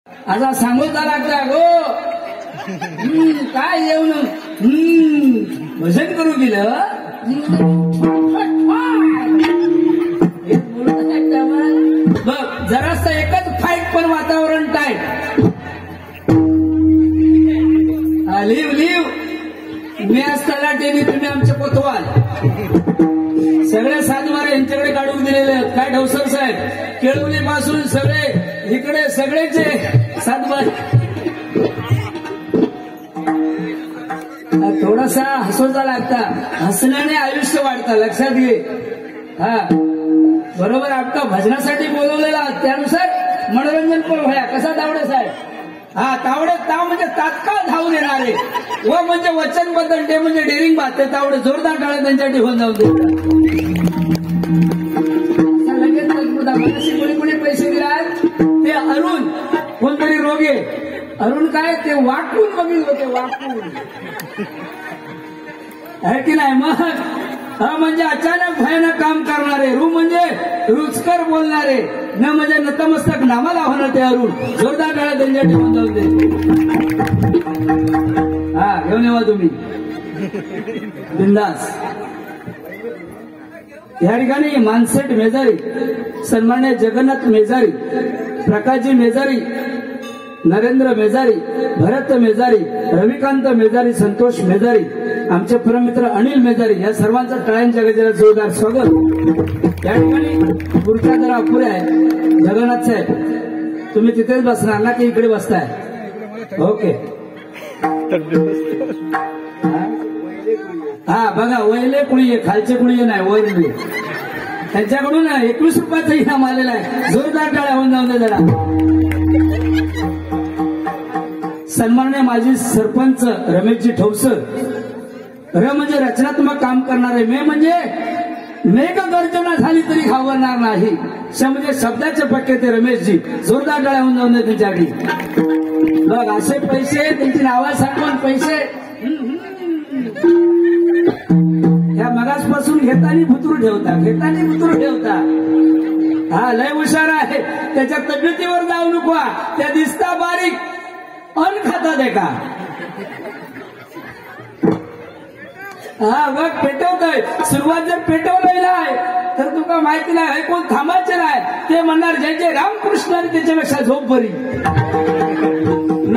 आता सांगोता लागता गो काय येऊन भजन करू दिलं बघ जरासं एकच फाईट पण वातावरण टाईट लिव लिव मी आज तलाटेने तुम्ही आमचे कोतवाल सगळे सातबारे यांच्याकडे काढून दिलेले आहेत काय ढवसर साहेब केळवली पासून सगळे इकडे सगळेचे सातबारे थोडासा हसवता लागता हसण्याने आयुष्य वाढतं लक्षात घे हा बरोबर आपका भजनासाठी बोलवलेला त्यानुसार मनोरंजन पण व्हाया कसा तावडे साहेब हा तावडे ताव म्हणजे तात्काळ धावून येणारे व म्हणजे वचनबद्ध ते म्हणजे डेरिंग बात ते तावडे जोरदार टाळे त्यांच्यासाठी होऊन जाऊ दे लगेच कोणी कोणी पैसे दिलात ते अरुण कोणतरी रोगे अरुण काय ते वाटून बघितलं होते वाटून आहे की नाही मग हा म्हणजे अचानक भयानक काम करणारे रू म्हणजे रुचकर बोलणारे न म्हणजे नतमस्तक नामाला होणार ते अरुण जोरदार टाळ्या त्यांच्यासाठी होऊन जाऊ दे हा घेऊन येवा तुम्ही बिंदास या ठिकाणी मानसेट मेजारी सन्मान्य जगन्नाथ मेजारी प्रकाशजी मेजारी नरेंद्र मेजारी भरत मेजारी रविकांत मेजारी संतोष मेजारी आमचे परममित्र अनिल मेजारी या सर्वांचं टाळ्यांच्या गजरात जोरदार स्वागत या ठिकाणी खुर्च्या जरा अपुऱ्या आहे जगन्नाथ साहेब तुम्ही तिथेच बसणार ना की इकडे बसताय ओके हा बघा वयले कुळी खालचे कुळी नाही वयले त्यांच्याकडून 21 रुपयाचा इनाम आलेला आहे जोरदार टाळ्या होऊन जाऊन दे जरा सन्माननीय माजी सरपंच रमेशजी ठोसर र म्हणजे रचनात्मक काम करणारे मे म्हणजे मेघ गर्जना झाली तरी घाबरणार नाही म्हणजे शब्दाचे पक्के ते रमेशजी जोरदार टाळ्या होऊन जाऊन दे त्यांच्यासाठी बघ असे पैसे त्यांची नावा सांगून पैसे या मगासपासून घेतानी भुतरू ठेवता हा लय हुशार आहे त्याच्या तब्येतीवर जाऊ नको त्या दिसता बारीक अन खाता दे का हा बघ पेटवतोय सुरुवात जर पेटवलेला आहे तर तुका माहिती नाही कोण थांबायचे नाही ते म्हणणार जय जय रामकृष्ण आणि त्याच्यापेक्षा झोप बरी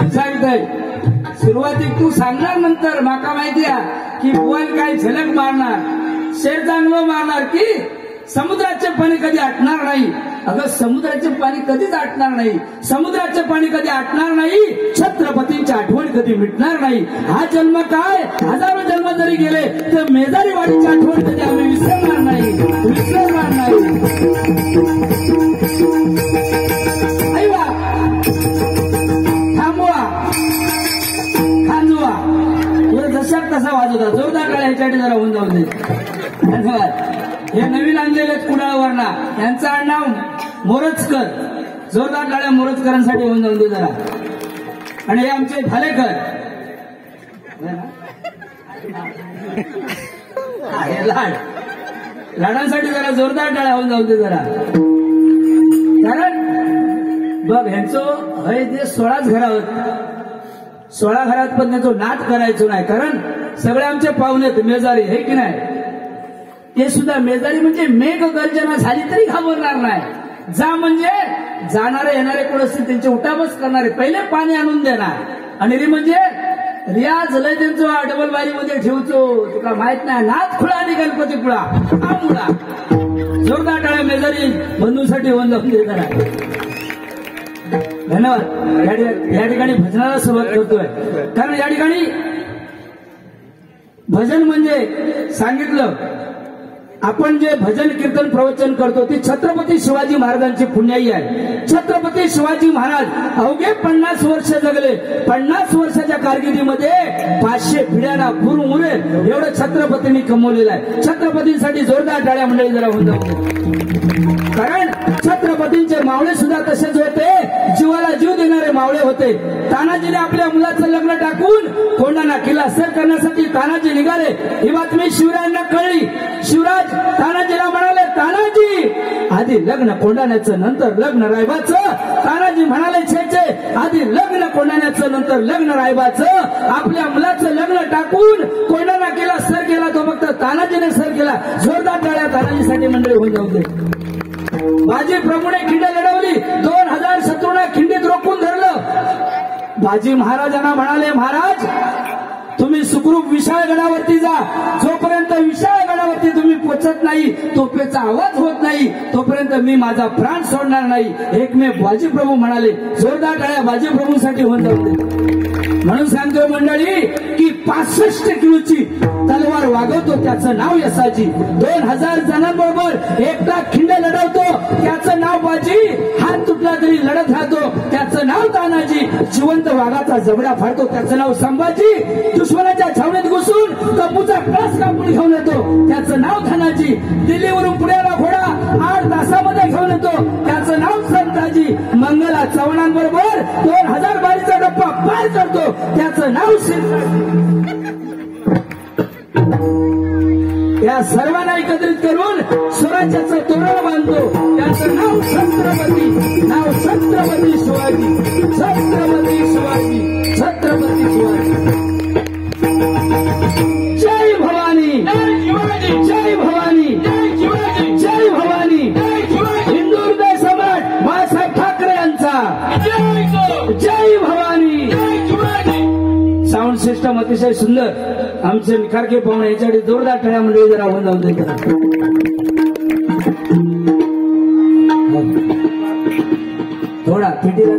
सांगताय सुरुवातीक तू सांगणार नंतर माका माहिती आहे की बुवाल काय झलक मारणार शेर चांगलं मारणार की समुद्राचे पाणी कधी आटणार नाही अगं समुद्राचे पाणी कधीच आटणार नाही समुद्राचे पाणी कधी आटणार नाही छत्रपतींची आठवण कधी मिटणार नाही हा जन्म काय हजारो जन्म जरी गेले तर मेजारी वाडीची आठवण कधी आम्ही विसरणार नाही ऐवा थांबवा खांजवा जशाक तसा वाजवता जोरदार टाळ्या ह्याच्यासाठी जरा होऊन जाऊ दे धन्यवाद हे नवीन आणलेले कुडाळवरना यांचं आडनाव मोरजकर जोरदार टाळ्या मोरजकरांसाठी होऊन जाऊन दे जरा आणि हे आमचे भालेकर लाडांसाठी जरा जोरदार टाळ्या होऊन जाऊन दे जरा कारण बघ ह्यांचं हे जे 16च घरावर 16 घरात पण त्यांचं नाट करायचो नाही कारण सगळे आमचे पाहुणे मेजारी हे की नाही ते सुद्धा मेजारी म्हणजे मेघ गर्जना झाली तरी घाबरणार नाही जा म्हणजे जाणारे येणारे कोण असतील त्यांचे उठाबस करणारे पहिले पाणी आणून देणार आणि री म्हणजे रियाज लय त्यांचा डबल बारीमध्ये ठेवतो तुला माहित नाही नाथ खुळा आणि गणपती खुळा हा मुळा जोरदार टाळ्या मेजारी बंधूंसाठी होऊन जाऊन दे जरा धन्यवाद या ठिकाणी भजनाला सुरुवात करतोय कारण या ठिकाणी भजन म्हणजे सांगितलं आपण जे भजन कीर्तन प्रवचन करतो ती छत्रपती शिवाजी महाराजांची पुण्याई आहे छत्रपती शिवाजी महाराज अवघे 50 वर्ष जगले 50 वर्षाच्या कारकिर्दीमध्ये 500 पिढ्यांना मुरे एवढं छत्रपतींनी कमवलेलं आहे छत्रपतींसाठी जोरदार टाळ्या मंडळी जरा होऊन जाऊ कारण छत्रपतींचे मावळे सुद्धा तसेच होते जीवाला जीव देणारे मावळे होते. तानाजीने आपल्या मुलाचं लग्न टाकून कोंढाणा किल्ला सर करण्यासाठी तानाजी निघाले. ही बातमी शिवरायांना कळली. शिवराज तानाजीला म्हणाले, तानाजी आधी लग्न कोंढाण्याचं नंतर लग्न रायबाचं. तानाजी म्हणाले, छे छे, आधी लग्न कोंढाण्याचं नंतर लग्न रायबाचं. आपल्या मुलाचं लग्न टाकून कोंढाणा किल्ला सर केला तो फक्त तानाजीने सर केला. जोरदार टाळ्या तानाजीसाठी मंडळी होऊन जाऊ दे. बाजी प्रभूने खिंड लढवली. 2000 शत्रूंना खिंडीत रोखून धरलं. बाजी महाराजांना म्हणाले, महाराज तुम्ही सुखरूप विशाळगडावरती जा. जोपर्यंत विशाळगडावरती तुम्ही पोचत नाही, तोफेचा आवाज होत नाही, तोपर्यंत मी माझा प्राण सोडणार नाही. एकमेव बाजीप्रभू म्हणाले. जोरदार टाळ्या बाजीप्रभूंसाठी होऊन जाऊ. म्हणून सांगतो मंडळी की 65 किलोची तलवार वागवतो त्याचं नाव यसाजी. 2000 जणांबरोबर एकटा खिंड लढवतो त्याचं नाव बाजी. हात तुटला तरी लढत राहतो त्याचं नाव तानाजी. जिवंत वाघाचा जबडा फाडतो त्याचं नाव संभाजी. दुश्मनाच्या छावणीत घुसून कपूचा कळस कापून घेऊन येतो त्याचं नाव धनाजी. दिल्लीवरून पुण्याला घोडा 8 तासामध्ये घेऊन येतो त्याचं नाव संताजी. मंगला चव्हाणांबरोबर 2000 बारीचा डप्पा पार करतो त्याचं नाव शिरसाजी. या सर्वांना एकत्रित करून स्वराज्याचं तोरण बांधतो त्याचं नाव छत्रपती. नाव छत्रपती शिवाजी. छत्रपती शिवाजी. छत्रपती शिवाजी. जय भवानी. जय भवानी. जय भवानी. हिंदू हृदय सम्राट बाळासाहेब ठाकरे यांचा जय भवानी. साऊंड सिस्टम अतिशय सुंदर. आमचे निखारके पाहुणे याच्याकडे जोरदार टाळ्या मंडळी जरा होऊन जाऊ दे. थोडा पिटीला